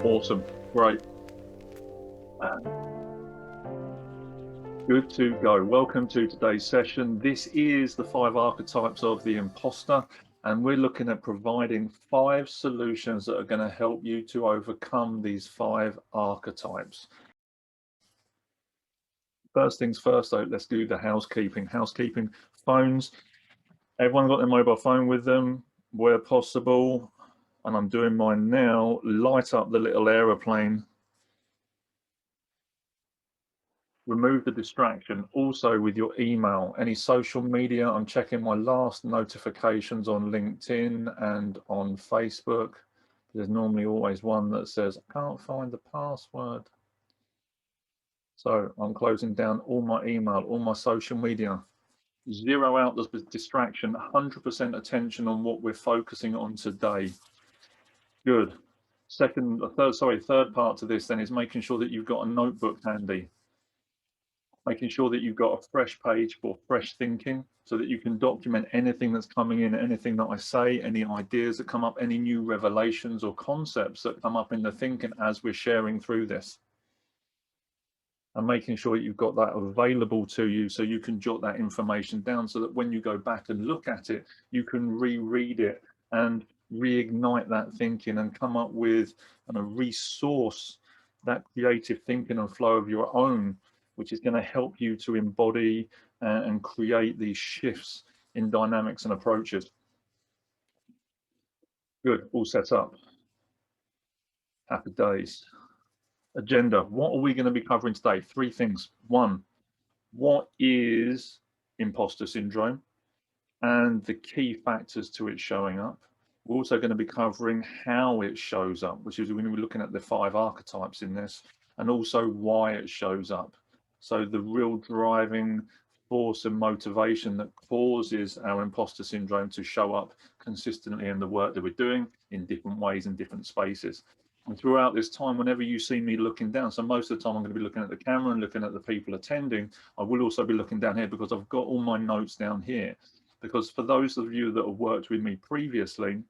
Awesome. Great. Good to go. Welcome to today's session. This is the 5 archetypes of the imposter, and we're looking at providing 5 solutions that are going to help you to overcome these 5 archetypes. First things first, though, let's do the housekeeping. Housekeeping, phones. Everyone got their mobile phone with them where possible, and I'm doing mine now. Light up the little aeroplane. Remove the distraction. Also with your email, any social media. I'm checking my last notifications on LinkedIn and on Facebook. There's normally always one that says, I can't find the password. So I'm closing down all my email, all my social media. Zero out the distraction, 100% attention on what we're focusing on today. Good. Third part to this then is making sure that you've got a notebook handy. Making sure that you've got a fresh page for fresh thinking so that you can document anything that's coming in, anything that I say, any ideas that come up, any new revelations or concepts that come up in the thinking as we're sharing through this. And making sure you've got that available to you so you can jot that information down so that when you go back and look at it, you can reread it and reignite that thinking and come up with and resource that creative thinking and flow of your own, which is going to help you to embody and create these shifts in dynamics and approaches. Good, all set up. Happy days. Agenda, what are we going to be covering today? 3 things. 1, what is imposter syndrome and the key factors to it showing up? We're also going to be covering how it shows up, which is we're going to be looking at the 5 archetypes in this, and also why it shows up. So the real driving force and motivation that causes our imposter syndrome to show up consistently in the work that we're doing in different ways in different spaces. And throughout this time, whenever you see me looking down, so most of the time I'm going to be looking at the camera and looking at the people attending, I will also be looking down here because I've got all my notes down here. Because for those of you that have worked with me previously,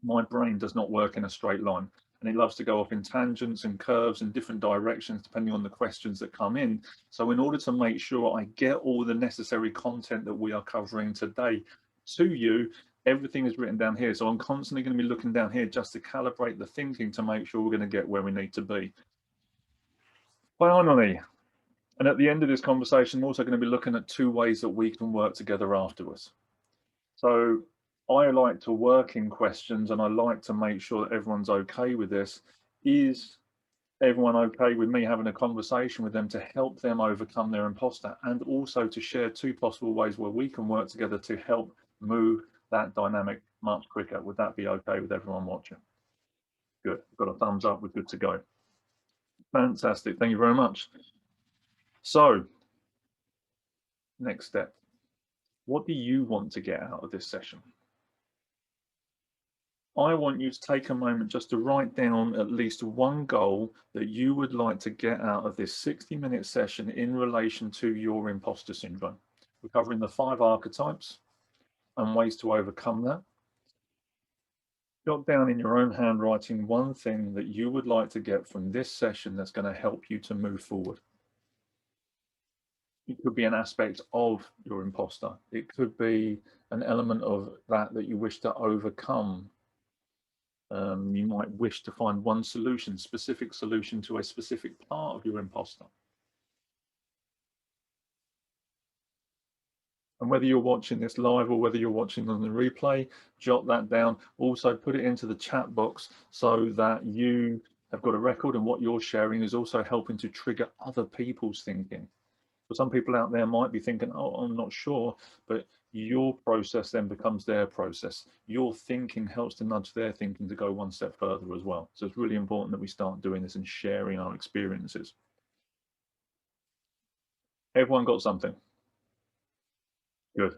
my brain does not work in a straight line, and it loves to go off in tangents and curves in different directions depending on the questions that come in. So in order to make sure I get all the necessary content that we are covering today to you, everything is written down here. So I'm constantly going to be looking down here just to calibrate the thinking to make sure we're going to get where we need to be. Finally, and at the end of this conversation, I'm also going to be looking at 2 ways that we can work together afterwards. So I like to work in questions, and I like to make sure that everyone's okay with this. Is everyone okay with me having a conversation with them to help them overcome their imposter, and also to share 2 possible ways where we can work together to help move that dynamic much quicker? Would that be okay with everyone watching? Good. Got a thumbs up. We're good to go. Fantastic. Thank you very much. So, next step. What do you want to get out of this session? I want you to take a moment just to write down at least 1 goal that you would like to get out of this 60-minute session in relation to your imposter syndrome. We're covering the 5 archetypes and ways to overcome that. Jot down in your own handwriting 1 thing that you would like to get from this session that's going to help you to move forward. It could be an aspect of your imposter. It could be an element of that you wish to overcome. You might wish to find 1 solution, specific solution to a specific part of your imposter. And whether you're watching this live or whether you're watching on the replay, jot that down. Also put it into the chat box so that you have got a record, and what you're sharing is also helping to trigger other people's thinking. For some people out there might be thinking, oh, I'm not sure, but your process then becomes their process. Your thinking helps to nudge their thinking to go 1 step further as well. So it's really important that we start doing this and sharing our experiences. Everyone got something? Good.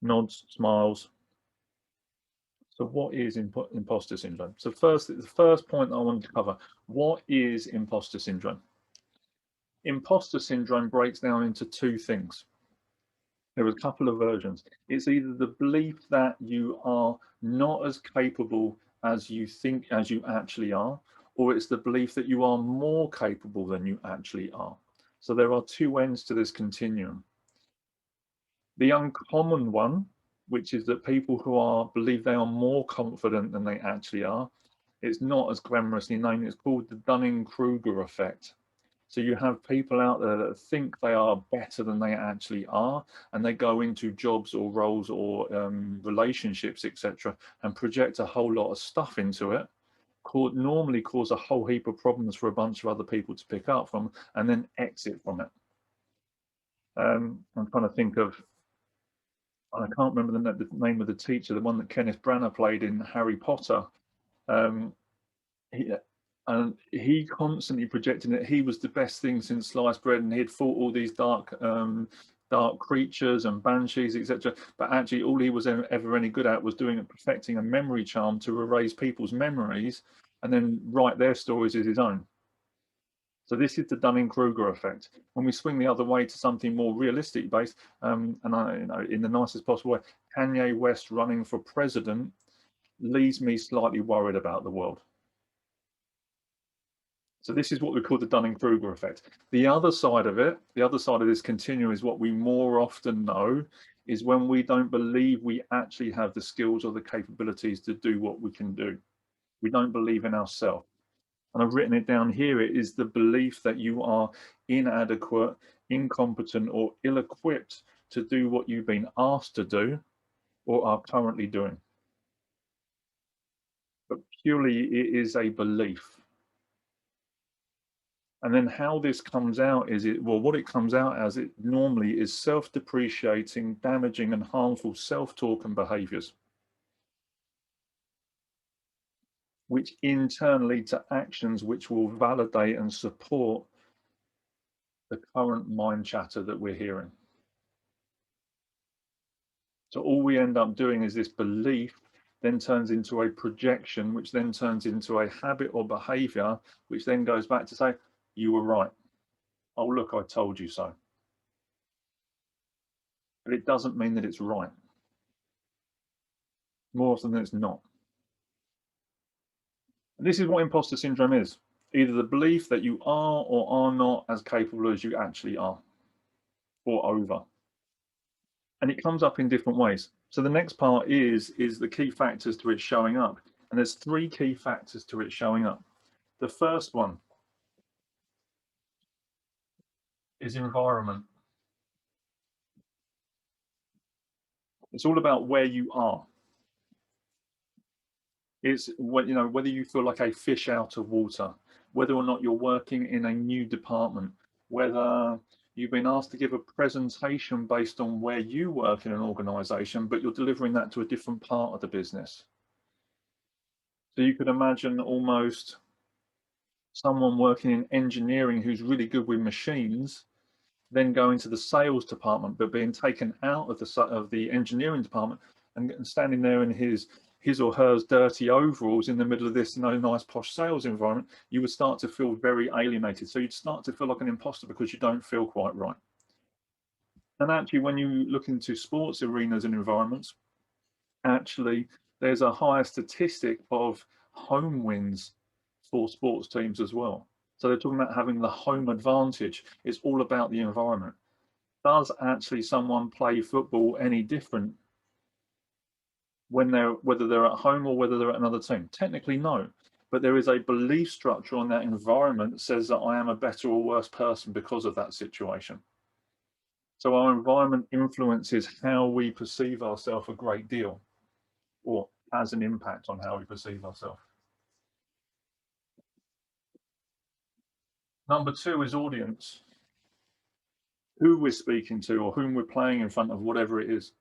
Nods, smiles. So what is imposter syndrome? So the first point I wanted to cover, what is imposter syndrome? Imposter syndrome breaks down into 2 things. There are a couple of versions. It's either the belief that you are not as capable as you think as you actually are, or it's the belief that you are more capable than you actually are. So there are two ends to this continuum. The uncommon one, which is that people who believe they are more confident than they actually are, it's not as glamorously named, it's called the Dunning-Kruger effect. So you have people out there that think they are better than they actually are, and they go into jobs or roles or relationships, etc., and project a whole lot of stuff into it, normally cause a whole heap of problems for a bunch of other people to pick up from, and then exit from it. I'm trying to think of, I can't remember the name of the teacher, the one that Kenneth Branagh played in Harry Potter. Um, he, and he constantly projected that he was the best thing since sliced bread, and he had fought all these dark creatures and banshees, etc. But actually, all he was ever any good at was perfecting a memory charm to erase people's memories and then write their stories as his own. So this is the Dunning-Kruger effect. When we swing the other way to something more realistic based, and in the nicest possible way, Kanye West running for president leaves me slightly worried about the world. So this is what we call the Dunning-Kruger effect. The other side of it, the other side of this continuum, is what we more often know is when we don't believe we actually have the skills or the capabilities to do what we can do. We don't believe in ourselves. And I've written it down here. It is the belief that you are inadequate, incompetent, or ill-equipped to do what you've been asked to do or are currently doing. But purely it is a belief. And then how this comes out is what it comes out as, it normally is self-depreciating, damaging, and harmful self-talk and behaviors, which in turn lead to actions which will validate and support the current mind chatter that we're hearing. So all we end up doing is this belief then turns into a projection, which then turns into a habit or behavior, which then goes back to say, you were right. Oh, look, I told you so. But it doesn't mean that it's right. More often than it's not. And this is what imposter syndrome is. Either the belief that you are or are not as capable as you actually are, or over. And it comes up in different ways. So the next part is the key factors to it showing up. And there's three key factors to it showing up. The first one is environment. It's all about where you are. It's whether you feel like a fish out of water, whether or not you're working in a new department, whether you've been asked to give a presentation based on where you work in an organization, but you're delivering that to a different part of the business. So you could imagine almost someone working in engineering who's really good with machines, then going to the sales department, but being taken out of the engineering department and standing there in his or her dirty overalls in the middle of this nice posh sales environment, you would start to feel very alienated. So you'd start to feel like an imposter because you don't feel quite right. And actually, when you look into sports arenas and environments, actually, there's a higher statistic of home wins for sports teams as well. So they're talking about having the home advantage. It's all about the environment. Does actually someone play football any different whether they're at home or whether they're at another team? Technically, no. But there is a belief structure on that environment that says that I am a better or worse person because of that situation. So our environment influences how we perceive ourselves a great deal, or has an impact on how we perceive ourselves. Number two is audience. Who we're speaking to or whom we're playing in front of, whatever it is.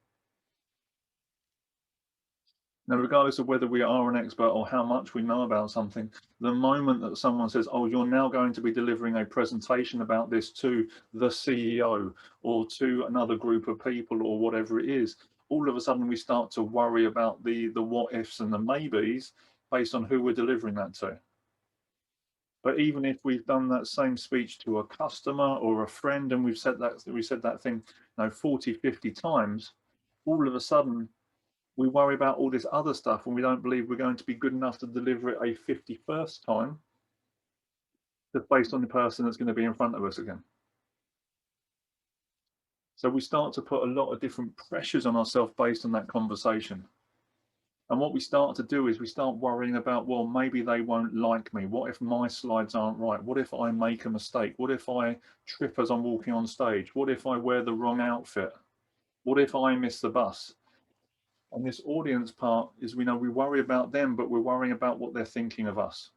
Now, regardless of whether we are an expert or how much we know about something, the moment that someone says, oh, you're now going to be delivering a presentation about this to the CEO or to another group of people or whatever it is, all of a sudden we start to worry about the what ifs and the maybes based on who we're delivering that to. But even if we've done that same speech to a customer or a friend and we said that thing 40, 50 times, all of a sudden we worry about all this other stuff and we don't believe we're going to be good enough to deliver it a 51st time. just based on the person that's going to be in front of us again. So we start to put a lot of different pressures on ourselves based on that conversation. And what we start to do is we start worrying about, well, maybe they won't like me. What if my slides aren't right? What if I make a mistake? What if I trip as I'm walking on stage? What if I wear the wrong outfit? What if I miss the bus? And this audience part is, we know we worry about them, but we're worrying about what they're thinking of us.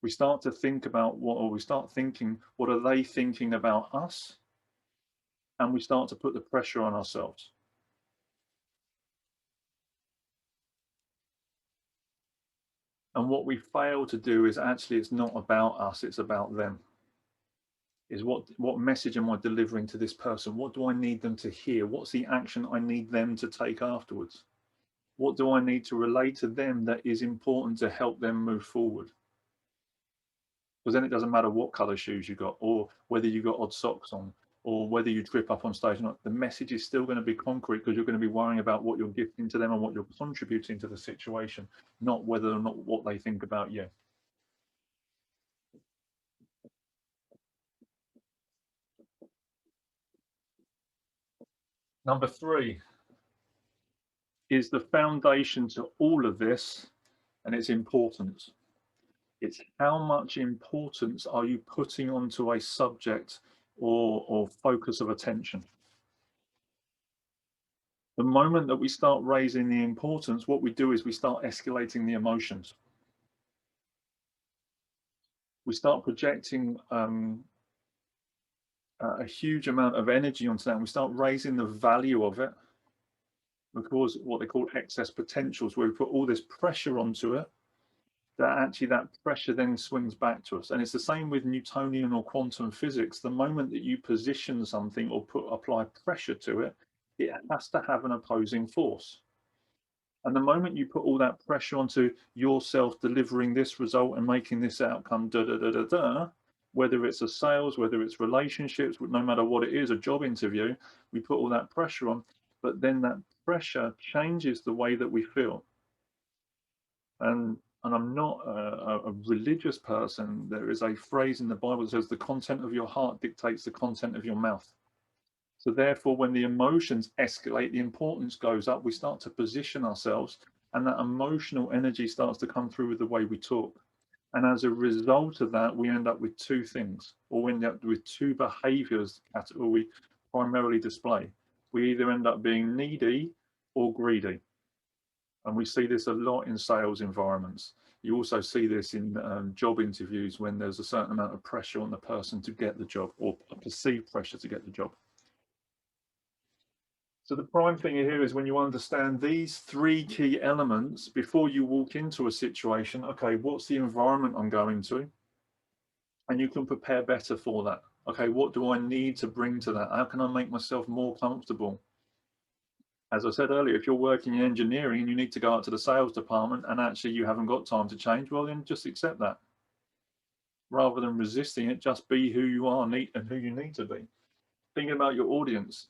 We start to think about we start thinking, what are they thinking about us? And we start to put the pressure on ourselves. And what we fail to do is actually, it's not about us, it's about them. Is what message am I delivering to this person? What do I need them to hear? What's the action I need them to take afterwards? What do I need to relate to them that is important to help them move forward? Because then it doesn't matter what color shoes you got, or whether you got odd socks on, or whether you trip up on stage or not. The message is still going to be concrete, because you're going to be worrying about what you're gifting to them and what you're contributing to the situation, not whether or not what they think about you. Number 3 is the foundation to all of this, and it's importance. It's how much importance are you putting onto a subject or focus of attention. The moment that we start raising the importance, what we do is we start escalating the emotions. We start projecting a huge amount of energy onto that, and we start raising the value of it. Because what they call excess potentials, where we put all this pressure onto it, that actually that pressure then swings back to us. And it's the same with Newtonian or quantum physics. The moment that you position something or apply pressure to it, it has to have an opposing force. And the moment you put all that pressure onto yourself delivering this result and making this outcome, whether it's a sales, whether it's relationships, no matter what it is, a job interview, we put all that pressure on, but then that pressure changes the way that we feel. And I'm not a religious person. There is a phrase in the Bible that says the content of your heart dictates the content of your mouth. So therefore, when the emotions escalate, the importance goes up, we start to position ourselves, and that emotional energy starts to come through with the way we talk. And as a result of that, we end up with 2 things, or we end up with 2 behaviors that we primarily display. We either end up being needy or greedy. And we see this a lot in sales environments. You also see this in job interviews, when there's a certain amount of pressure on the person to get the job, or a perceived pressure to get the job. So the prime thing here is, when you understand these 3 key elements before you walk into a situation, okay, what's the environment I'm going to? And you can prepare better for that. Okay, what do I need to bring to that? How can I make myself more comfortable? As I said earlier, if you're working in engineering and you need to go out to the sales department and actually you haven't got time to change, well, then just accept that. Rather than resisting it, just be who you are and who you need to be. Thinking about your audience.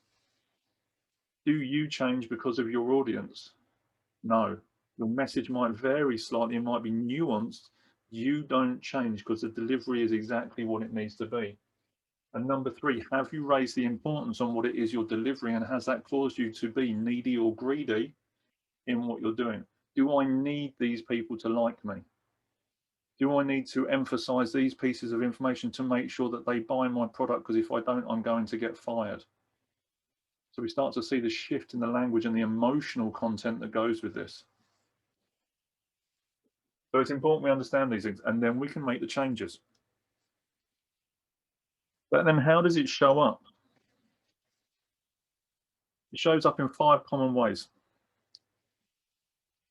Do you change because of your audience? No. Your message might vary slightly, it might be nuanced. You don't change because the delivery is exactly what it needs to be. And number 3, have you raised the importance on what it is you're delivering, and has that caused you to be needy or greedy in what you're doing? Do I need these people to like me? Do I need to emphasize these pieces of information to make sure that they buy my product? Because if I don't, I'm going to get fired. So we start to see the shift in the language and the emotional content that goes with this. So it's important we understand these things, and then we can make the changes. But then how does it show up? It shows up in 5 common ways.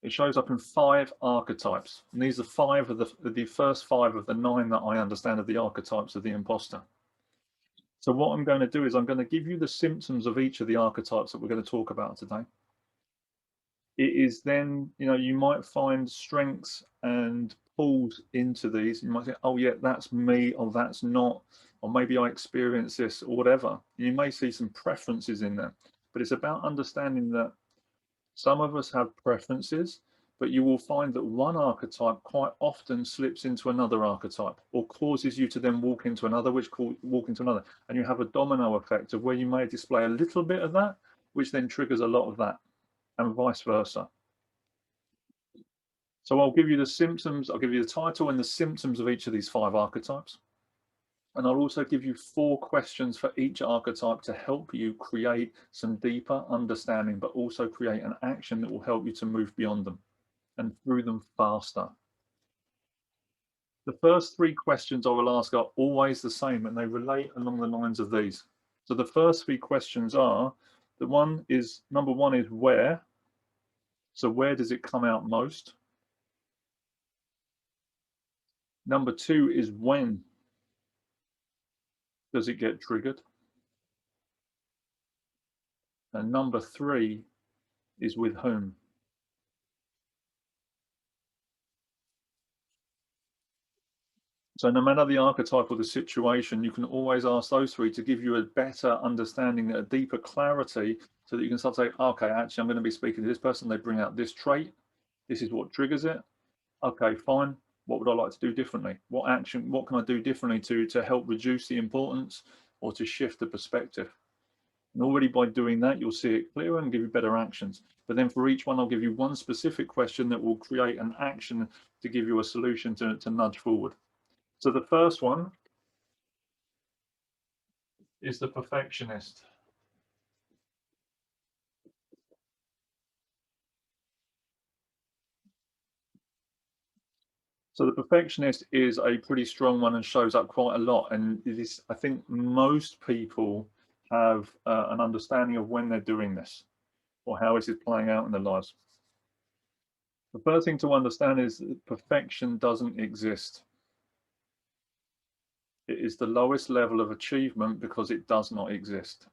It shows up in 5 archetypes. And these are 5 of the first 5 of the 9 that I understand of the archetypes of the imposter. So what I'm going to do is I'm going to give you the symptoms of each of the archetypes that we're going to talk about today. It is then, you might find strengths and pulls into these. You might say, oh yeah, that's me, or that's not, or maybe I experience this, or whatever. You may see some preferences in there, but it's about understanding that some of us have preferences, but you will find that one archetype quite often slips into another archetype or causes you to then walk into another, walk into another. And you have a domino effect of where you may display a little bit of that, which then triggers a lot of that, and vice versa. So I'll give you the symptoms, I'll give you the title and the symptoms of each of these 5 archetypes. And I'll also give you 4 questions for each archetype to help you create some deeper understanding, but also create an action that will help you to move beyond them and through them faster. The first 3 questions I will ask are always the same, and they relate along the lines of these. So the first 3 questions are, number one is where. So where does it come out most? Number 2 is when does it get triggered? And number 3 is with whom. So no matter the archetype or the situation, you can always ask those 3 to give you a better understanding, a deeper clarity, so that you can start to say, okay, actually, I'm going to be speaking to this person. They bring out this trait. This is what triggers it. Okay, fine. What would I like to do differently? What action, what can I do differently to help reduce the importance or to shift the perspective? And already by doing that, you'll see it clearer and give you better actions. But then for each one, I'll give you one specific question that will create an action to give you a solution to nudge forward. So the first one is the perfectionist. So the perfectionist is a pretty strong one and shows up quite a lot. And it is, I think most people have an understanding of when they're doing this or how it is playing out in their lives. The first thing to understand is that perfection doesn't exist. It is the lowest level of achievement because it does not exist.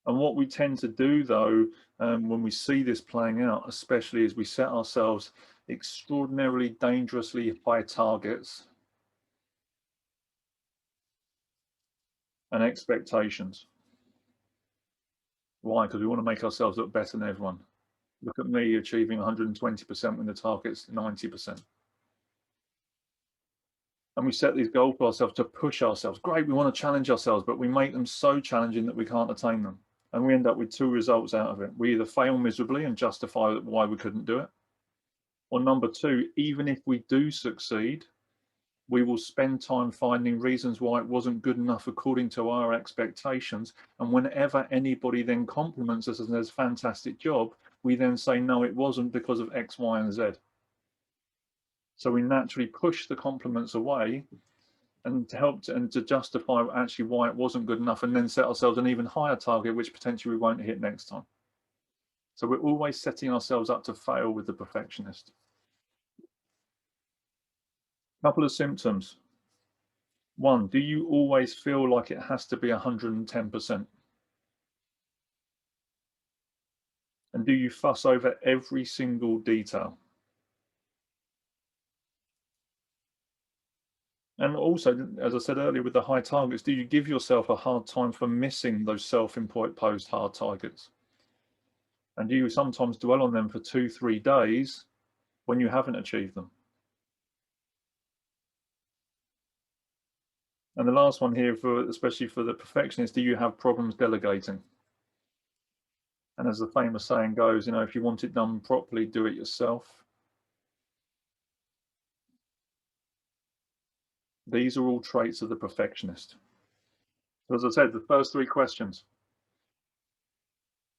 And what we tend to do, though, when we see this playing out, especially as we set ourselves extraordinarily dangerously high targets and expectations. Why? Because we want to make ourselves look better than everyone. Look at me achieving 120% when the target's 90%. And we set these goals for ourselves to push ourselves. Great, we want to challenge ourselves, but we make them so challenging that we can't attain them. And we end up with 2 results out of it. We either fail miserably and justify why we couldn't do it. Or number 2, even if we do succeed, we will spend time finding reasons why it wasn't good enough according to our expectations. And whenever anybody then compliments us and says, fantastic job, we then say, no, it wasn't because of X, Y, and Z. So we naturally push the compliments away and to justify actually why it wasn't good enough, and then set ourselves an even higher target, which potentially we won't hit next time. So we're always setting ourselves up to fail with the perfectionist. Couple of symptoms. 1, do you always feel like it has to be 110%? And do you fuss over every single detail? And also, as I said earlier, with the high targets, do you give yourself a hard time for missing those self-imposed hard targets? And do you sometimes dwell on them for 2-3 days when you haven't achieved them? And the last one here, especially for the perfectionist, do you have problems delegating? And as the famous saying goes, if you want it done properly, do it yourself. These are all traits of the perfectionist. So as I said, the first 3 questions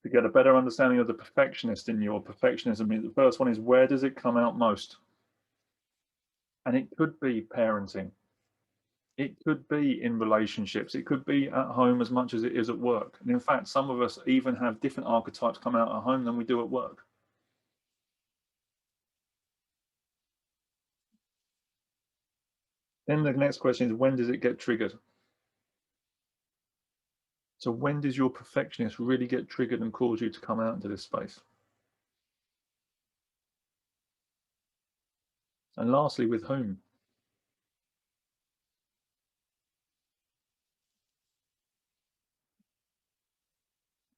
to get a better understanding of the perfectionist in your perfectionism. The first one is, where does it come out most? And it could be parenting. It could be in relationships. It could be at home as much as it is at work. And in fact, some of us even have different archetypes come out at home than we do at work. Then the next question is, when does it get triggered? So when does your perfectionist really get triggered and cause you to come out into this space? And lastly, with whom?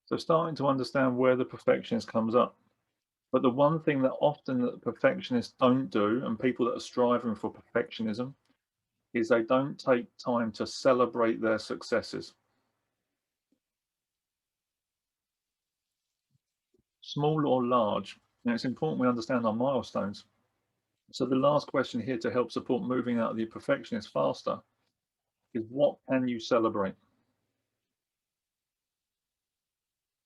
So starting to understand where the perfectionist comes up. But the one thing that often that perfectionists don't do, and people that are striving for perfectionism, is they don't take time to celebrate their successes, small or large. Now, it's important we understand our milestones. So the last question here to help support moving out of the perfectionist faster is, what can you celebrate?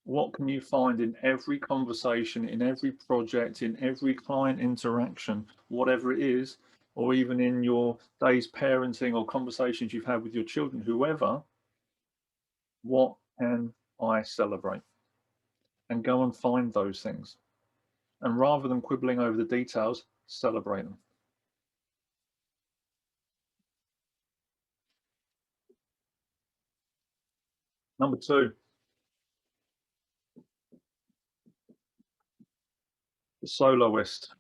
What can you find in every conversation, in every project, in every client interaction, whatever it is, or even in your days parenting or conversations you've had with your children, whoever, what can I celebrate? And go and find those things. And rather than quibbling over the details, celebrate them. Number two, the soloist.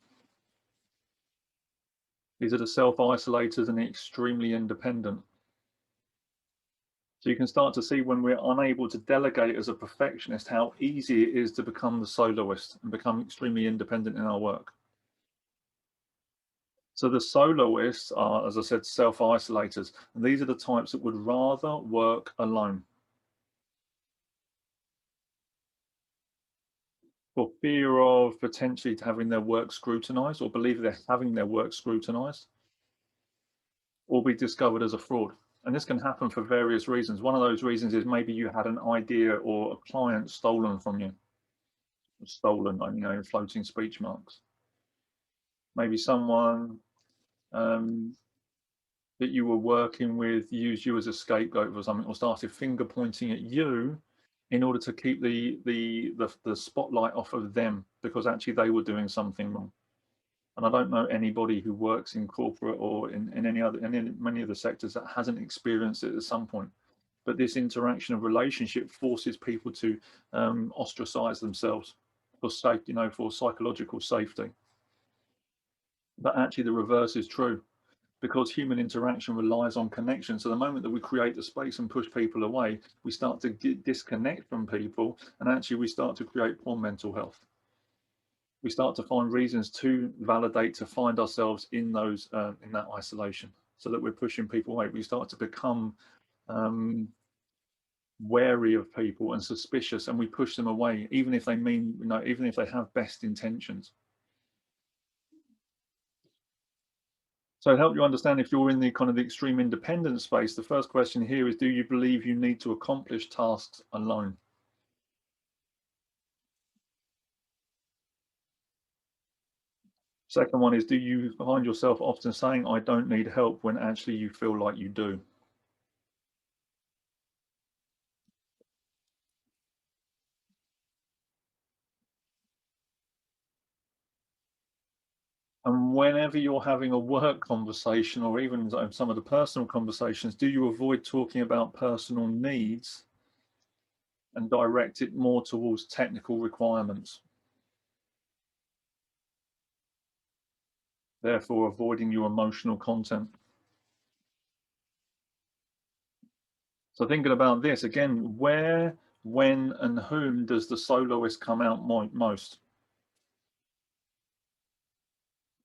These are the self-isolators and the extremely independent. So you can start to see when we're unable to delegate as a perfectionist, how easy it is to become the soloist and become extremely independent in our work. So the soloists are, as I said, self-isolators. And these are the types that would rather work alone for fear of potentially having their work scrutinized, or believe they're having their work scrutinized, or be discovered as a fraud. And this can happen for various reasons. One of those reasons is maybe you had an idea or a client stolen from you. Stolen, in floating speech marks. Maybe someone that you were working with used you as a scapegoat for something, or started finger pointing at you in order to keep the spotlight off of them, because actually they were doing something wrong. And I don't know anybody who works in corporate or in any other, and in many other sectors, that hasn't experienced it at some point. But this interaction of relationship forces people to ostracize themselves for safety, for psychological safety. But actually the reverse is true, because human interaction relies on connection. So the moment that we create the space and push people away, we start to disconnect from people, and actually we start to create poor mental health. We start to find reasons to validate, to find ourselves in those in that isolation, so that we're pushing people away. We start to become wary of people and suspicious, and we push them away, even if they mean, even if they have best intentions. So to help you understand, if you're in the kind of the extreme independent space, the first question here is, do you believe you need to accomplish tasks alone? Second one is, do you find yourself often saying, I don't need help, when actually you feel like you do? And whenever you're having a work conversation, or even some of the personal conversations, do you avoid talking about personal needs and direct it more towards technical requirements, therefore avoiding your emotional content? So thinking about this again, where, when, and whom does the soloist come out most?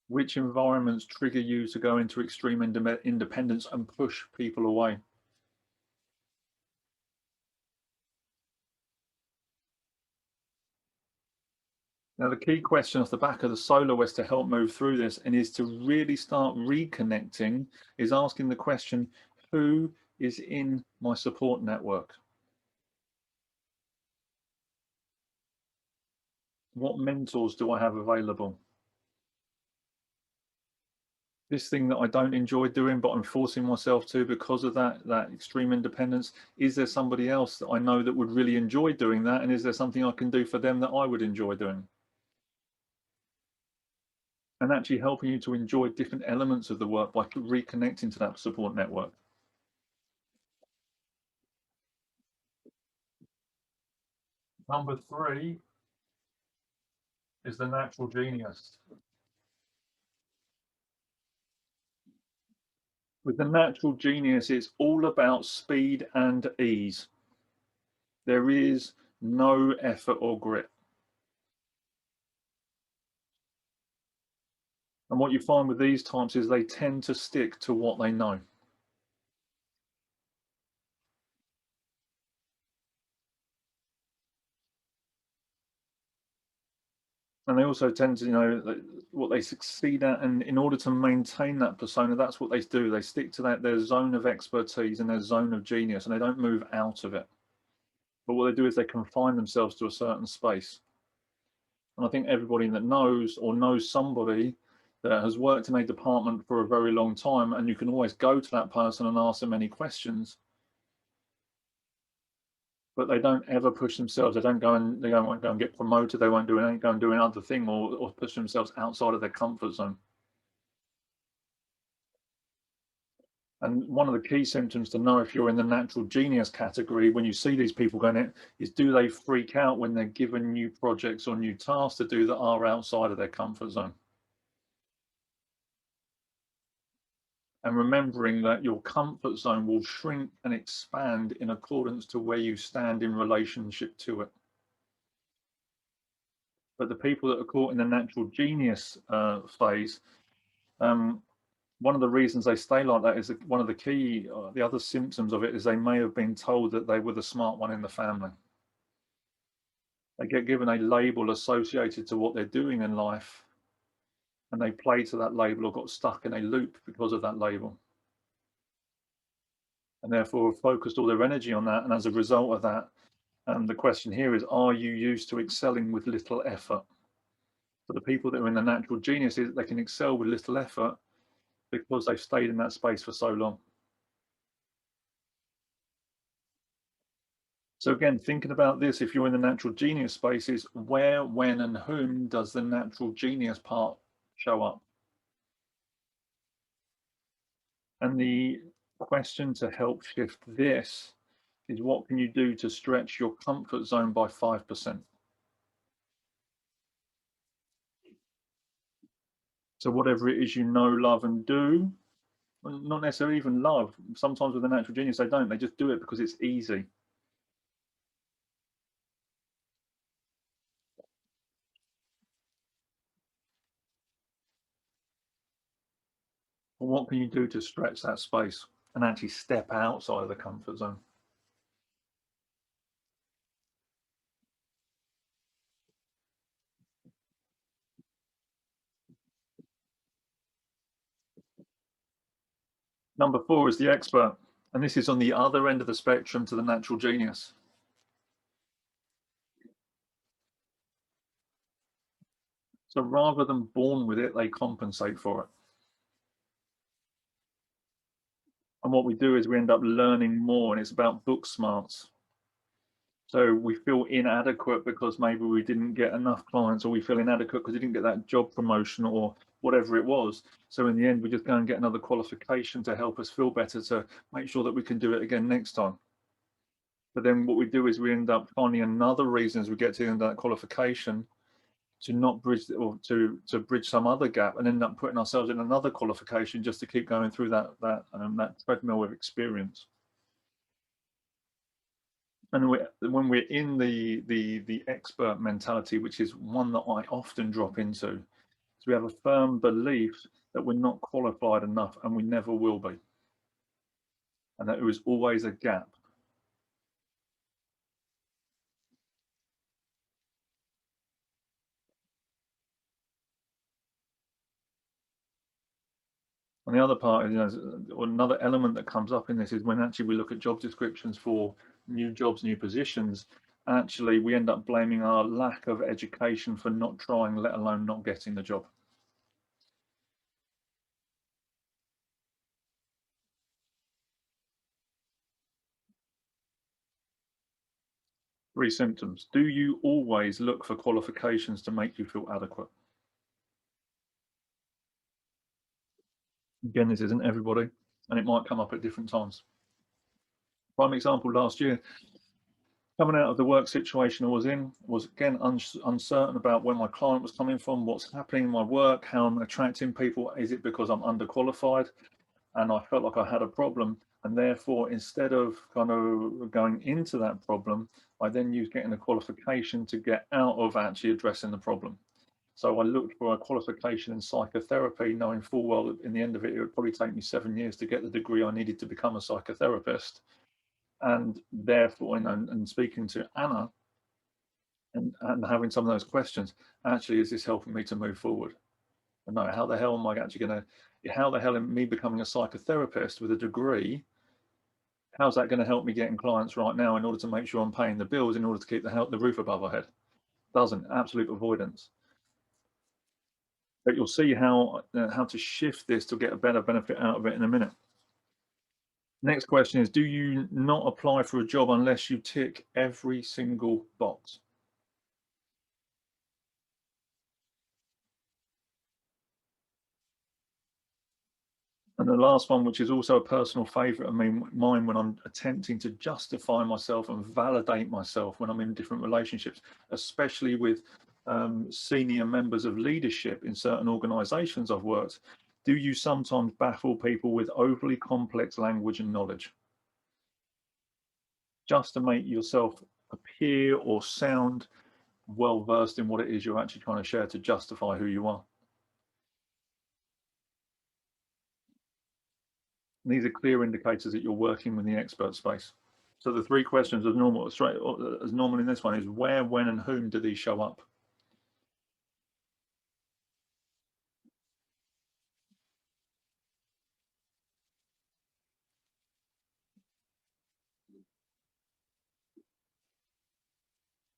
Which environments trigger you to go into extreme independence and push people away? Now, the key question off the back of the soloist to help move through this, and is to really start reconnecting, is asking the question, who is in my support network? What mentors do I have available? This thing that I don't enjoy doing, but I'm forcing myself to because of that extreme independence, is there somebody else that I know that would really enjoy doing that? And is there something I can do for them that I would enjoy doing? And actually helping you to enjoy different elements of the work by reconnecting to that support network. Number three is the natural genius. With the natural genius, it's all about speed and ease. There is no effort or grit. And what you find with these types is they tend to stick to what they know. And they also tend to, what they succeed at, and in order to maintain that persona, that's what they do. They stick to their zone of expertise and their zone of genius, and they don't move out of it. But what they do is they confine themselves to a certain space. And I think everybody that knows or knows somebody that has worked in a department for a very long time, and you can always go to that person and ask them any questions, but they don't ever push themselves. They don't go and get promoted. They won't go and do another thing, or push themselves outside of their comfort zone. And one of the key symptoms to know if you're in the natural genius category when you see these people going in is, do they freak out when they're given new projects or new tasks to do that are outside of their comfort zone? And remembering that your comfort zone will shrink and expand in accordance to where you stand in relationship to it. But the people that are caught in the natural genius phase, one of the reasons they stay like that is that one of the key, the other symptoms of it is they may have been told that they were the smart one in the family. They get given a label associated to what they're doing in life, and they play to that label or got stuck in a loop because of that label. And therefore focused all their energy on that. And as a result of that, the question here is, are you used to excelling with little effort? For the people that are in the natural geniuses, they can excel with little effort because they've stayed in that space for so long. So again, thinking about this, if you're in the natural genius spaces, where, when, and whom does the natural genius part show up? And the question to help shift this is, what can you do to stretch your comfort zone by 5%? So whatever it is you know, love, and do, well, not necessarily even love. Sometimes with the natural genius, they don't. They just do it because it's easy. Well, what can you do to stretch that space and actually step outside of the comfort zone? Number 4 is the expert. And this is on the other end of the spectrum to the natural genius. So rather than born with it, they compensate for it. And what we do is we end up learning more, and it's about book smarts. So we feel inadequate because maybe we didn't get enough clients, or we feel inadequate because we didn't get that job promotion or whatever it was. So in the end, we just go and get another qualification to help us feel better, to make sure that we can do it again next time. But then what we do is we end up finding another reason as we get to the end of that qualification to not bridge, or to bridge some other gap, and end up putting ourselves in another qualification just to keep going through that treadmill of experience. And when we're in the expert mentality, which is one that I often drop into, is we have a firm belief that we're not qualified enough and we never will be, and that there is always a gap. And the other part is, or another element that comes up in this is when actually we look at job descriptions for new jobs, new positions, actually we end up blaming our lack of education for not trying, let alone not getting the job. Three symptoms. Do you always look for qualifications to make you feel adequate? Again, this isn't everybody, and it might come up at different times. Prime example, last year, coming out of the work situation I was in, was again uncertain about where my client was coming from, what's happening in my work, how I'm attracting people. Is it because I'm underqualified? And I felt like I had a problem. And therefore, instead of kind of going into that problem, I then used getting a qualification to get out of actually addressing the problem. So I looked for a qualification in psychotherapy, knowing full well that in the end of it, it would probably take me 7 years to get the degree I needed to become a psychotherapist. And therefore, and speaking to Anna and having some of those questions, actually, is this helping me to move forward? And no, how the hell am I actually going to, how the hell am me becoming a psychotherapist with a degree? How's that going to help me getting clients right now in order to make sure I'm paying the bills in order to keep the roof above our head? Doesn't. Absolute avoidance. But you'll see how to shift this to get a better benefit out of it in a minute. Next question is, do you not apply for a job unless you tick every single box? And the last one, which is also a personal favorite of mine when I'm attempting to justify myself and validate myself when I'm in different relationships, especially with senior members of leadership in certain organizations I've worked, do you sometimes baffle people with overly complex language and knowledge just to make yourself appear or sound well versed in what it is you're actually trying to share to justify who you are? And these are clear indicators that you're working with the expert space. So the three questions as normal, straight as normal in this one is where, when, and whom do these show up?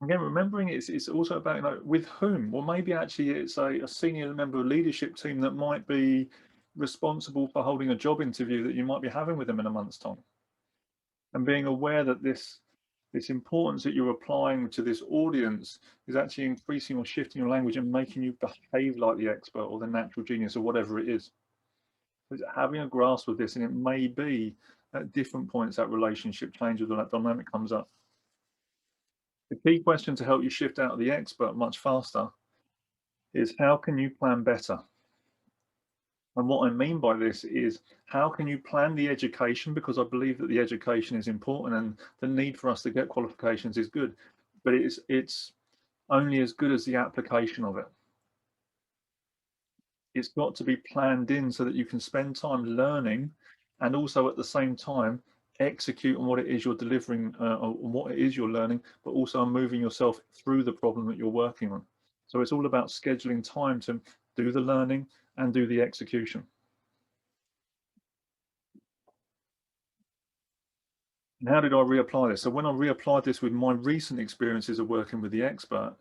Again, remembering it's also about, with whom. Well, maybe actually it's a senior member of leadership team that might be responsible for holding a job interview that you might be having with them in a month's time. And being aware that this importance that you're applying to this audience is actually increasing or shifting your language and making you behave like the expert or the natural genius or whatever it is. So it's having a grasp of this, and it may be at different points that relationship changes or that dynamic comes up. The key question to help you shift out of the expert much faster is how can you plan better? And what I mean by this is how can you plan the education? Because I believe that the education is important and the need for us to get qualifications is good, but it's only as good as the application of it. It's got to be planned in so that you can spend time learning and also at the same time execute on what it is you're delivering, on what it is you're learning, but also moving yourself through the problem that you're working on. So it's all about scheduling time to do the learning and do the execution. And how did I reapply this? So when I reapplied this with my recent experiences of working with the expert,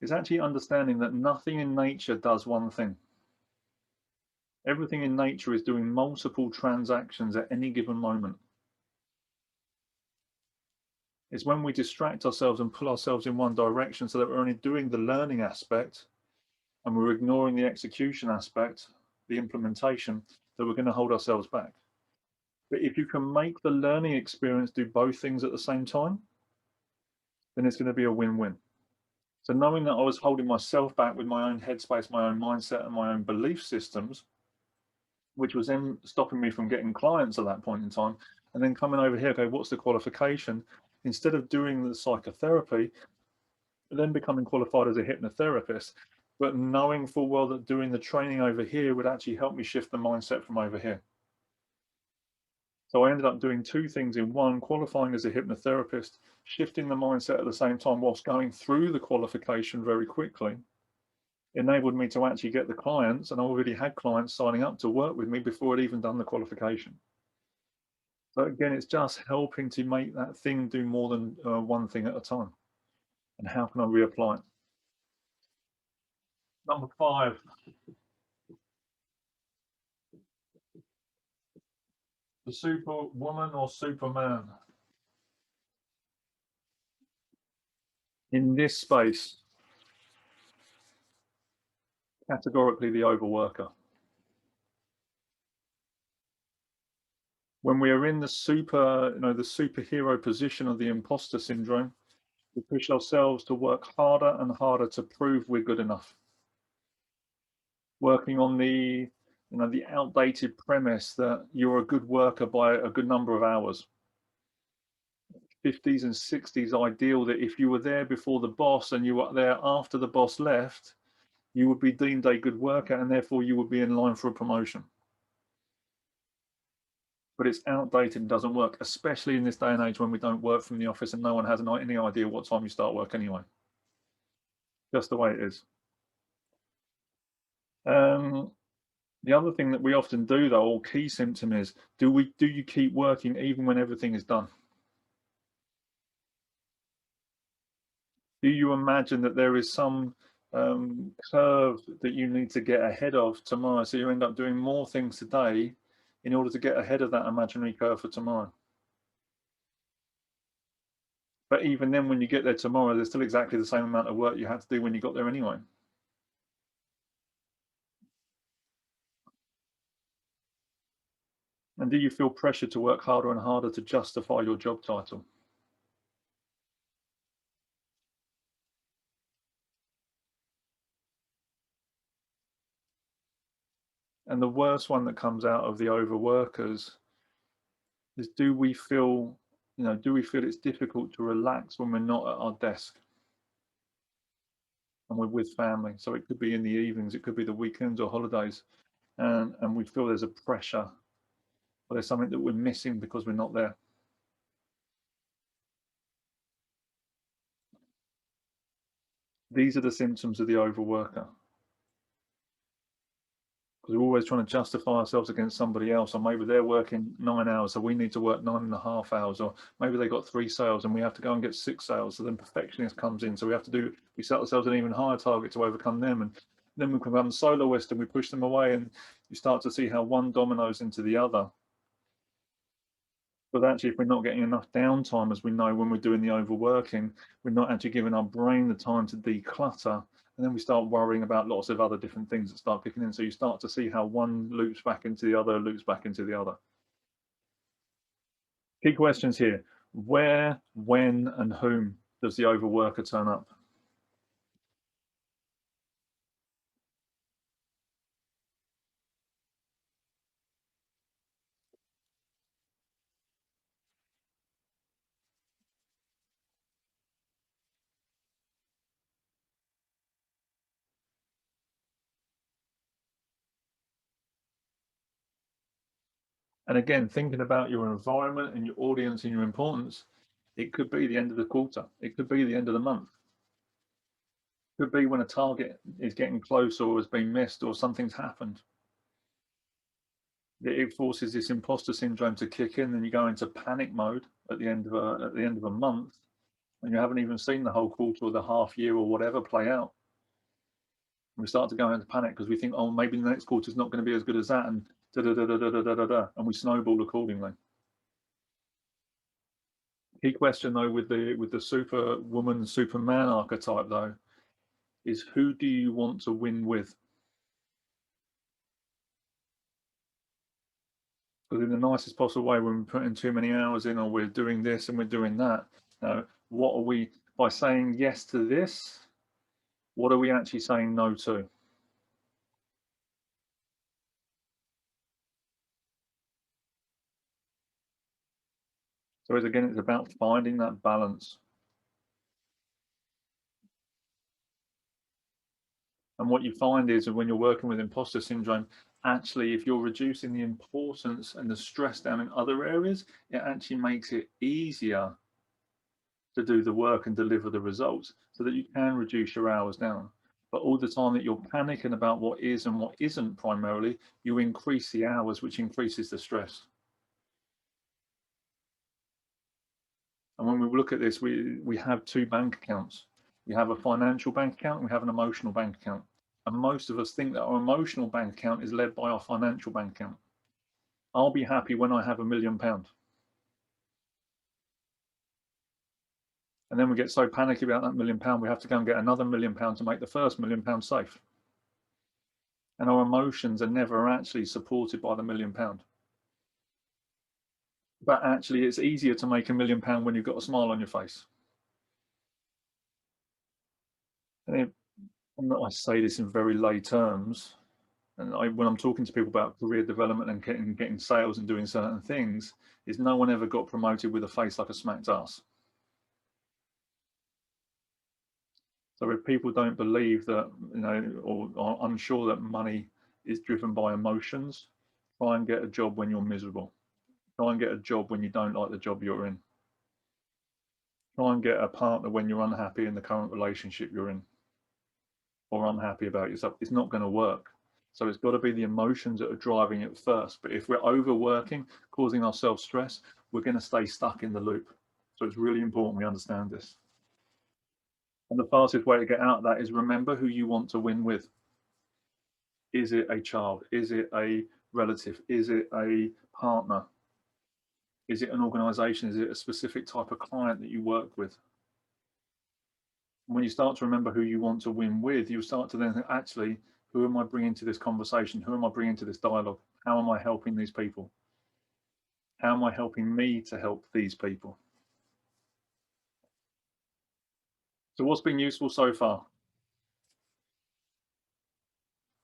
is actually understanding that nothing in nature does one thing. Everything in nature is doing multiple transactions at any given moment. It's when we distract ourselves and pull ourselves in one direction so that we're only doing the learning aspect and we're ignoring the execution aspect, the implementation, that we're going to hold ourselves back. But if you can make the learning experience do both things at the same time, then it's going to be a win-win. So knowing that I was holding myself back with my own headspace, my own mindset, and my own belief systems, which was then stopping me from getting clients at that point in time, and then coming over here, okay, what's the qualification? Instead of doing the psychotherapy, then becoming qualified as a hypnotherapist, but knowing full well that doing the training over here would actually help me shift the mindset from over here. So I ended up doing two things in one: qualifying as a hypnotherapist, shifting the mindset at the same time whilst going through the qualification very quickly, enabled me to actually get the clients, and I already had clients signing up to work with me before I'd even done the qualification. So again, it's just helping to make that thing do more than one thing at a time. And how can I reapply it? Number 5, the superwoman or superman. In this space, categorically the overworker. When we are in the the superhero position of the imposter syndrome, we push ourselves to work harder and harder to prove we're good enough. Working on the outdated premise that you're a good worker by a good number of hours. 50s and 60s ideal that if you were there before the boss and you were there after the boss left, You would be deemed a good worker, and therefore you would be in line for a promotion. But it's outdated and doesn't work, especially in this day and age when we don't work from the office and no one has any idea what time you start work anyway. Just the way it is. The other thing that we often do, though, or key symptom is, do you keep working even when everything is done? Do you imagine that there is some curve that you need to get ahead of tomorrow, so you end up doing more things today in order to get ahead of that imaginary curve for tomorrow? But even then, when you get there tomorrow, there's still exactly the same amount of work you had to do when you got there anyway. And do you feel pressure to work harder and harder to justify your job title? And the worst one that comes out of the overworkers is, do we feel it's difficult to relax when we're not at our desk and we're with family? So it could be in the evenings, it could be the weekends or holidays, and we feel there's a pressure or there's something that we're missing because we're not there. These are the symptoms of the overworker, because we're always trying to justify ourselves against somebody else, or maybe they're working 9 hours, so we need to work 9.5 hours, or maybe they got 3 sales and we have to go and get 6 sales. So then perfectionist comes in, so we set ourselves an even higher target to overcome them, and then we become soloist and we push them away, and you start to see how one dominoes into the other. But actually, if we're not getting enough downtime, as we know when we're doing the overworking, we're not actually giving our brain the time to declutter. And then we start worrying about lots of other different things that start kicking in. So you start to see how one loops back into the other, loops back into the other. Key questions here. Where, when, and whom does the overworker turn up? And again, thinking about your environment and your audience and your importance, it could be the end of the quarter. It could be the end of the month. It could be when a target is getting close or has been missed or something's happened. It forces this imposter syndrome to kick in, and you go into panic mode at the end of a month, and you haven't even seen the whole quarter or the half year or whatever play out. And we start to go into panic because we think, oh, maybe the next quarter is not going to be as good as that, and da da da da da da da da, and we snowball accordingly. Key question though, with the superwoman, superman archetype though, is who do you want to win with? Because in the nicest possible way, when we're putting too many hours in, or we're doing this and we're doing that, what are we, by saying yes to this, what are we actually saying no to? So again, it's about finding that balance. And what you find is that when you're working with imposter syndrome, actually, if you're reducing the importance and the stress down in other areas, it actually makes it easier to do the work and deliver the results, so that you can reduce your hours down. But all the time that you're panicking about what is and what isn't primarily, you increase the hours, which increases the stress. And when we look at this, we have two bank accounts. We have a financial bank account, and we have an emotional bank account. And most of us think that our emotional bank account is led by our financial bank account. I'll be happy when I have £1,000,000. And then we get so panicky about that £1,000,000, we have to go and get another £1,000,000 to make the first £1,000,000 safe. And our emotions are never actually supported by the £1,000,000. But actually, it's easier to make £1,000,000 when you've got a smile on your face. And I say this in very lay terms, and when I'm talking to people about career development and getting sales and doing certain things, is no one ever got promoted with a face like a smacked ass. So if people don't believe that, or are unsure that money is driven by emotions, try and get a job when you're miserable. Try and get a job when you don't like the job you're in. Try and get a partner when you're unhappy in the current relationship you're in, or unhappy about yourself. It's not going to work. So it's got to be the emotions that are driving it first. But if we're overworking, causing ourselves stress, we're going to stay stuck in the loop. So it's really important we understand this. And the fastest way to get out of that is remember who you want to win with. Is it a child? Is it a relative? Is it a partner? Is it an organization? Is it a specific type of client that you work with? When you start to remember who you want to win with, you start to then think, actually, who am I bringing to this conversation? Who am I bringing to this dialogue? How am I helping these people? How am I helping me to help these people? So what's been useful so far?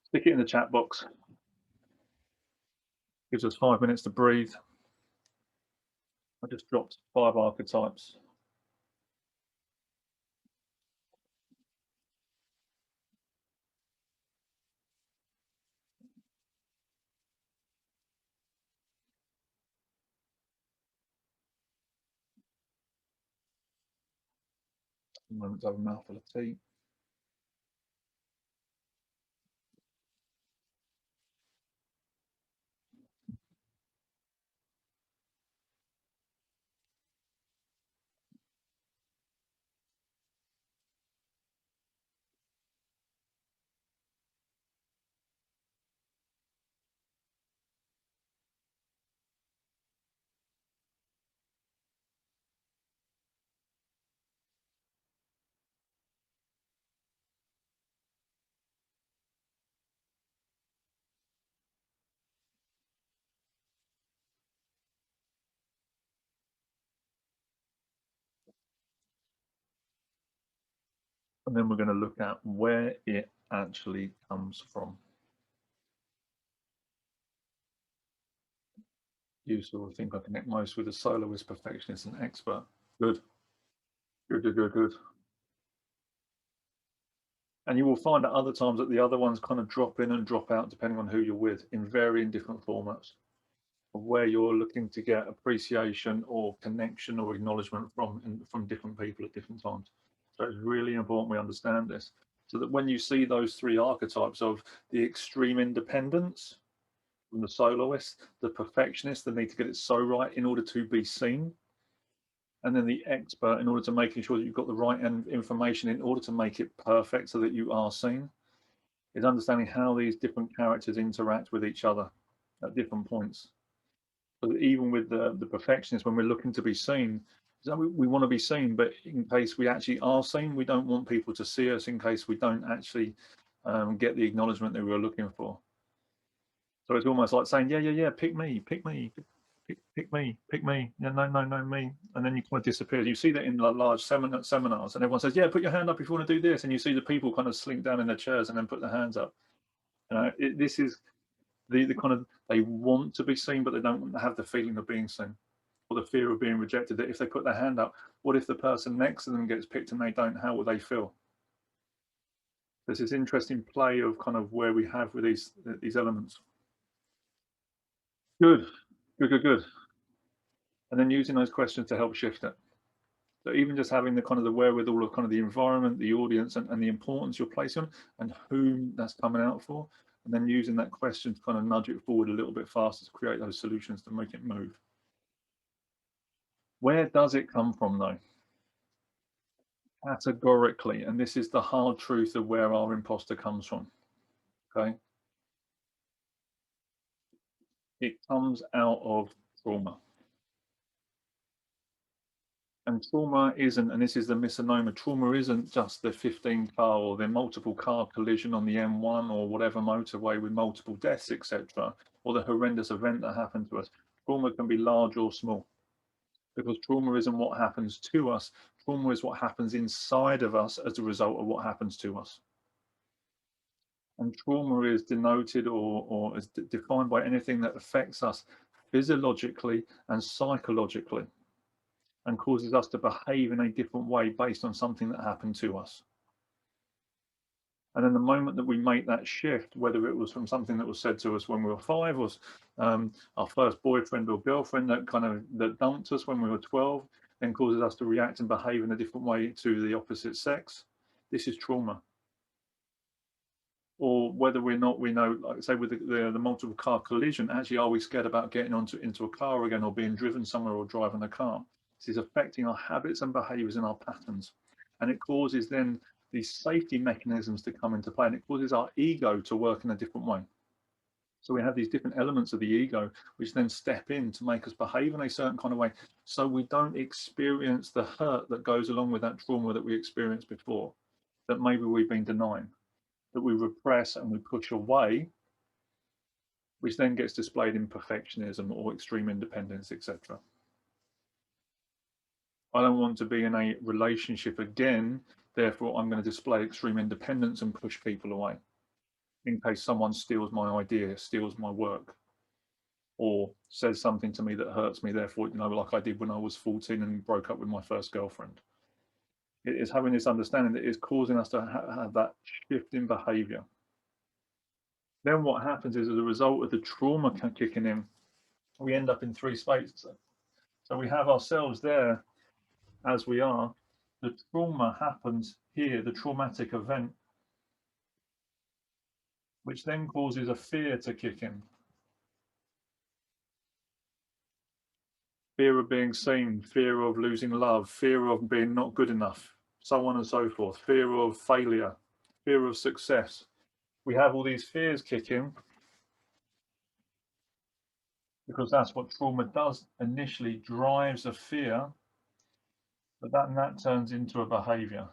Stick it in the chat box. Gives us 5 minutes to breathe. I just dropped 5 archetypes. A moment to have a mouthful of tea. And then we're going to look at where it actually comes from. You sort of think I connect most with a soloist, perfectionist, and expert. Good, good, good, good, good. And you will find at other times that the other ones kind of drop in and drop out depending on who you're with in varying different formats of where you're looking to get appreciation or connection or acknowledgement from different people at different times. So it's really important we understand this so that when you see those 3 archetypes of the extreme independence from the soloist, the perfectionist, the need to get it so right in order to be seen, and then the expert in order to making sure that you've got the right information in order to make it perfect so that you are seen, is understanding how these different characters interact with each other at different points. So even with the perfectionist, when we're looking to be seen, we want to be seen, but in case we actually are seen, we don't want people to see us in case we don't actually get the acknowledgement that we were looking for. So it's almost like saying, yeah, pick me, pick me, pick me, pick me. Yeah, no, me. And then you kind of disappear. You see that in large seminars, and everyone says, yeah, put your hand up if you want to do this. And you see the people kind of slink down in their chairs and then put their hands up. This is the kind of, they want to be seen, but they don't have the feeling of being seen or the fear of being rejected. That if they put their hand up, what if the person next to them gets picked and they don't? How will they feel? There's this interesting play of kind of where we have with these elements. Good, good, good, good. And then using those questions to help shift it. So even just having the kind of the wherewithal of kind of the environment, the audience, and the importance you're placing on, and whom that's coming out for, and then using that question to kind of nudge it forward a little bit faster to create those solutions to make it move. Where does it come from, though? Categorically, and this is the hard truth of where our imposter comes from. Okay, it comes out of trauma. And trauma isn't, and this is the misnomer, trauma isn't just the 15 car or the multiple car collision on the M1 or whatever motorway with multiple deaths, etc., or the horrendous event that happened to us. Trauma can be large or small, because trauma isn't what happens to us. Trauma is what happens inside of us as a result of what happens to us. And trauma is denoted or is defined by anything that affects us physiologically and psychologically, and causes us to behave in a different way based on something that happened to us. And then the moment that we make that shift, whether it was from something that was said to us when we were 5, or our first boyfriend or girlfriend that dumped us when we were 12, then causes us to react and behave in a different way to the opposite sex, this is trauma. Or whether we're not, we know, like I say, with the multiple car collision, actually, are we scared about getting into a car again, or being driven somewhere, or driving a car? This is affecting our habits and behaviors and our patterns. And it causes then these safety mechanisms to come into play, and it causes our ego to work in a different way. So we have these different elements of the ego, which then step in to make us behave in a certain kind of way, so we don't experience the hurt that goes along with that trauma that we experienced before, that maybe we've been denying, that we repress and we push away, which then gets displayed in perfectionism or extreme independence, etc. I don't want to be in a relationship again, therefore I'm going to display extreme independence and push people away in case someone steals my idea, steals my work, or says something to me that hurts me, therefore, like I did when I was 14 and broke up with my first girlfriend. It is having this understanding that is causing us to have that shift in behavior. Then what happens is, as a result of the trauma kicking in, we end up in 3 spaces. So we have ourselves there as we are. The trauma happens here, the traumatic event, which then causes a fear to kick in. Fear of being seen, fear of losing love, fear of being not good enough, so on and so forth, fear of failure, fear of success. We have all these fears kick in because that's what trauma does. Initially drives a fear, but that turns into a behavior.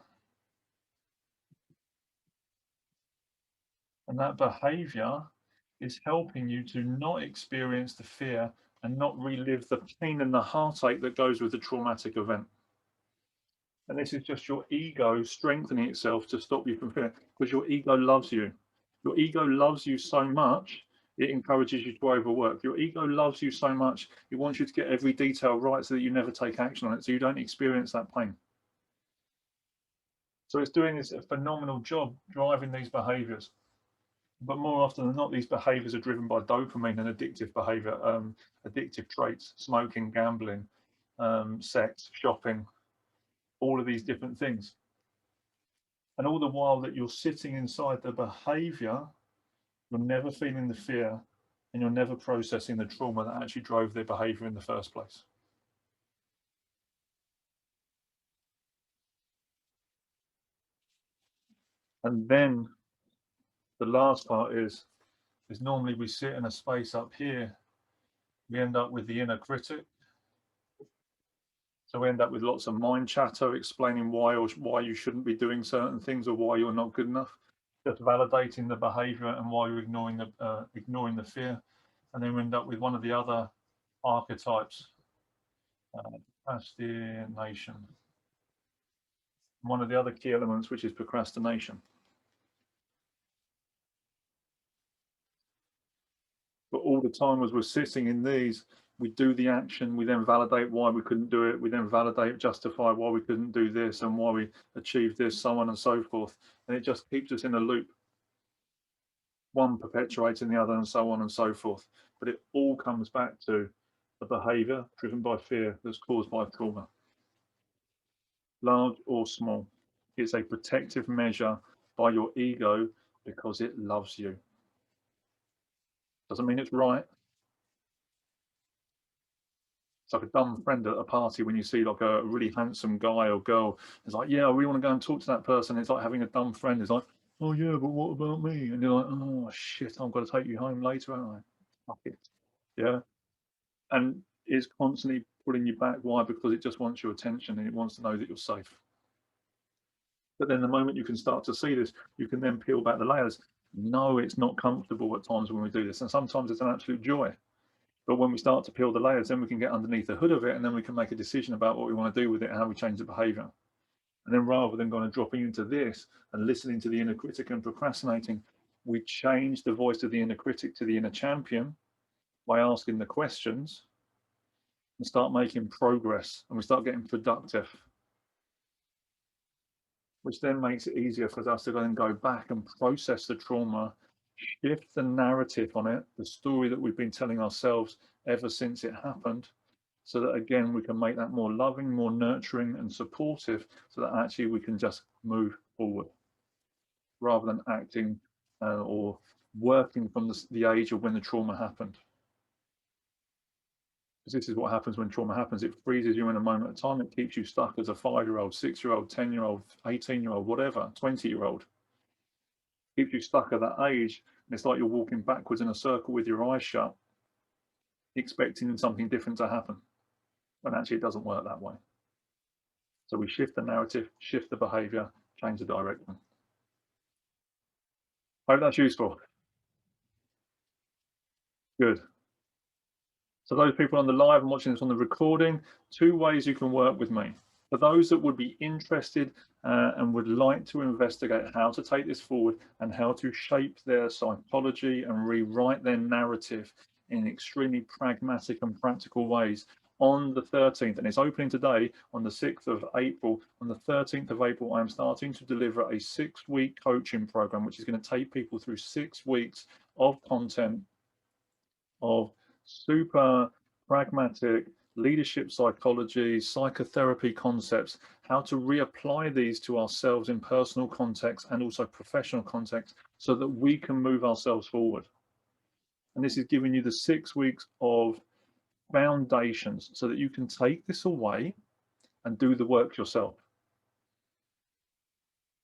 And that behavior is helping you to not experience the fear and not relive the pain and the heartache that goes with the traumatic event. And this is just your ego strengthening itself to stop you from fear, because your ego loves you. Your ego loves you so much, it encourages you to overwork. Your ego loves you so much, it wants you to get every detail right so that you never take action on it, so you don't experience that pain. So it's doing this a phenomenal job driving these behaviors. But more often than not, these behaviors are driven by dopamine and addictive behavior, addictive traits, smoking, gambling, sex, shopping, all of these different things. And all the while that you're sitting inside the behavior, you're never feeling the fear, and you're never processing the trauma that actually drove their behavior in the first place. And then the last part is normally we sit in a space up here, we end up with the inner critic. So we end up with lots of mind chatter explaining why you shouldn't be doing certain things, or why you're not good enough, just validating the behavior and why you're ignoring the fear. And then we end up with one of the other archetypes, procrastination. One of the other key elements, which is procrastination. But all the time as we're sitting in these, we do the action, we then validate why we couldn't do it, we then validate, justify why we couldn't do this and why we achieved this, so on and so forth. And it just keeps us in a loop, one perpetuating the other, and so on and so forth. But it all comes back to a behavior driven by fear that's caused by trauma, large or small. It's a protective measure by your ego because it loves you. Doesn't mean it's right. It's like a dumb friend at a party when you see like a really handsome guy or girl. It's like, yeah, we want to go and talk to that person. It's like having a dumb friend. It's like, oh yeah, but what about me? And you're like, oh shit, I've got to take you home later, haven't I? Fuck it. Yeah. And it's constantly pulling you back. Why? Because it just wants your attention and it wants to know that you're safe. But then the moment you can start to see this, you can then peel back the layers. No, it's not comfortable at times when we do this. And sometimes it's an absolute joy. But when we start to peel the layers, then we can get underneath the hood of it, and then we can make a decision about what we want to do with it and how we change the behavior. And then rather than going and dropping into this and listening to the inner critic and procrastinating, we change the voice of the inner critic to the inner champion by asking the questions and start making progress, and we start getting productive. which then makes it easier for us to then go back and process the trauma, shift the narrative on it, the story that we've been telling ourselves ever since it happened, so that again we can make that more loving, more nurturing and supportive, so that actually we can just move forward rather than acting or working from the age of when the trauma happened. Because this is what happens when trauma happens. It freezes you in a moment of time. It keeps you stuck as a 5-year-old, 6-year-old, 10-year-old, 18-year-old, whatever, 20-year-old. Keeps you stuck at that age. And it's like you're walking backwards in a circle with your eyes shut, expecting something different to happen. When actually it doesn't work that way. So we shift the narrative, shift the behavior, change the direction. Hope that's useful. Good. So those people on the live and watching this on the recording, 2 ways you can work with me. For those that would be interested and would like to investigate how to take this forward and how to shape their psychology and rewrite their narrative in extremely pragmatic and practical ways, on the 13th, and it's opening today on the 6th of April, on the 13th of April, I'm starting to deliver a 6-week coaching program, which is going to take people through 6 weeks of content of super pragmatic leadership psychology, psychotherapy concepts, how to reapply these to ourselves in personal context and also professional context so that we can move ourselves forward. And this is giving you the 6 weeks of foundations so that you can take this away and do the work yourself.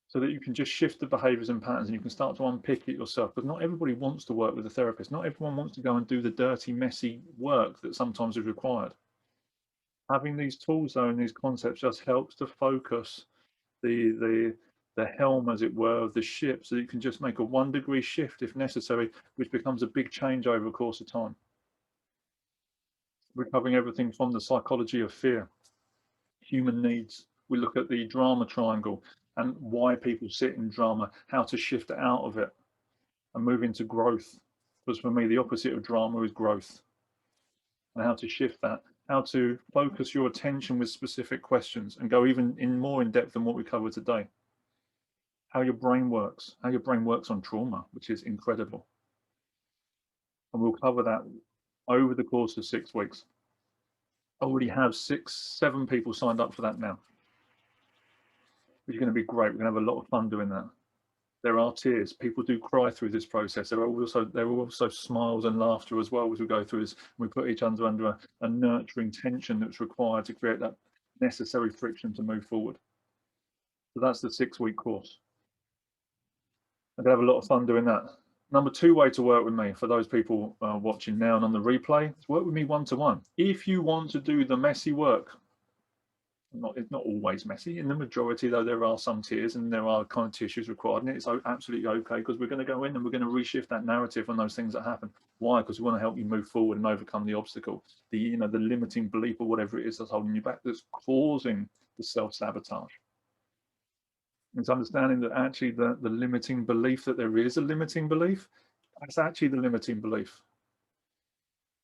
So that you can just shift the behaviors and patterns and you can start to unpick it yourself. But not everybody wants to work with a therapist. Not everyone wants to go and do the dirty, messy work that sometimes is required. Having these tools though and these concepts just helps to focus the helm, as it were, of the ship, so that you can just make a 1-degree shift if necessary, which becomes a big change over the course of time. We're covering everything from the psychology of fear, human needs. We look at the drama triangle and why people sit in drama, how to shift out of it and move into growth. Because for me, the opposite of drama is growth. And how to shift that, how to focus your attention with specific questions and go even more in depth than what we covered today. How your brain works on trauma, which is incredible. And we'll cover that over the course of 6 weeks. I already have 7 people signed up for that now, which is going to be great. We're going to have a lot of fun doing that. There are tears. People do cry through this process. There are also smiles and laughter as well as we go through this. We put each other under a nurturing tension that's required to create that necessary friction to move forward. So that's the 6-week course. I'm going to have a lot of fun doing that. Number 2 way to work with me, for those people watching now and on the replay, is work with me one-to-one. If you want to do the messy work, it's not always messy. In the majority, though, there are some tears and there are kind of tissues required, and it's absolutely okay, because we're going to go in and we're going to reshift that narrative on those things that happen. Why? Because we want to help you move forward and overcome the obstacle, the limiting belief or whatever it is that's holding you back, that's causing the self-sabotage. It's understanding that actually the limiting belief, that there is a limiting belief, that's actually the limiting belief.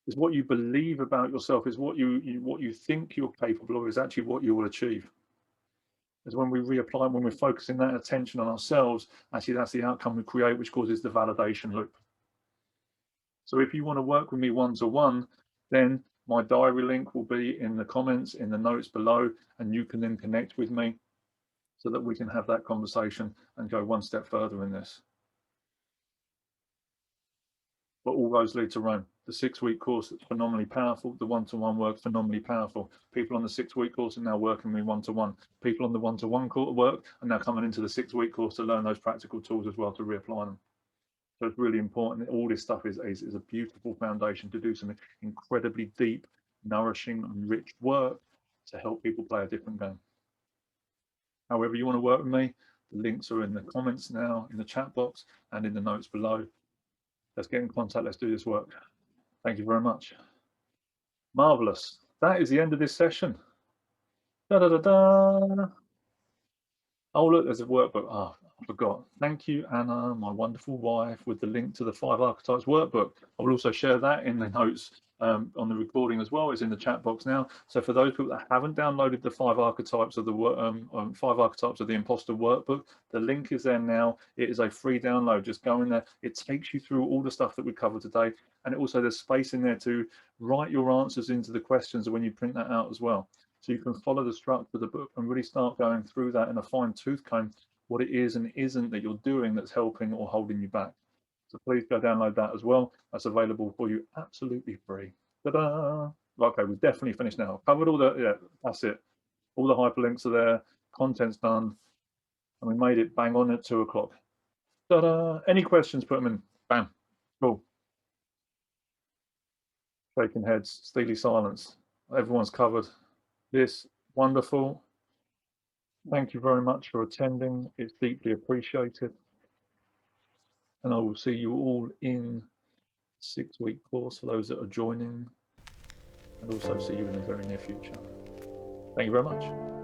Is what you believe about yourself, is what you think you're capable of, is actually what you will achieve. Is when we reapply, when we're focusing that attention on ourselves, actually that's the outcome we create, which causes the validation loop. So if you want to work with me one-to-one, then my diary link will be in the comments, in the notes below, and you can then connect with me so that we can have that conversation and go one step further in this. But all roads lead to Rome. The 6-week course that's phenomenally powerful. The one-to-one work, phenomenally powerful. People on the 6-week course are now working with one-to-one. People on the one-to-one work are now coming into the 6-week course to learn those practical tools as well, to reapply them. So it's really important. All this stuff is a beautiful foundation to do some incredibly deep, nourishing and rich work to help people play a different game. However you want to work with me, the links are in the comments now, in the chat box and in the notes below. Let's get in contact. Let's do this work. Thank you very much. Marvelous. That is the end of this session. Da, da, da, da. Oh, look, there's a workbook. Oh, I forgot. Thank you, Anna, my wonderful wife, with the link to the 5 Archetypes workbook. I will also share that in the notes on the recording as well. It's in the chat box now. So for those people that haven't downloaded the 5 Archetypes of the 5 Archetypes of the Imposter workbook, the link is there now. It is a free download. Just go in there. It takes you through all the stuff that we covered today, and it also there's space in there to write your answers into the questions when you print that out as well. So you can follow the structure of the book and really start going through that in a fine tooth comb, what it is and isn't that you're doing that's helping or holding you back. So please go download that as well. That's available for you absolutely free. Ta-da! Okay, we've definitely finished now. Covered all the, yeah, that's it. All the hyperlinks are there, content's done, and we made it bang on at 2 o'clock. Ta-da! Any questions, put them in. Bam. Cool. Shaking heads, steely silence. Everyone's covered. This, wonderful. Thank you very much for attending. It's deeply appreciated. And I will see you all in 6-week course for those that are joining, and also see you in the very near future. Thank you very much.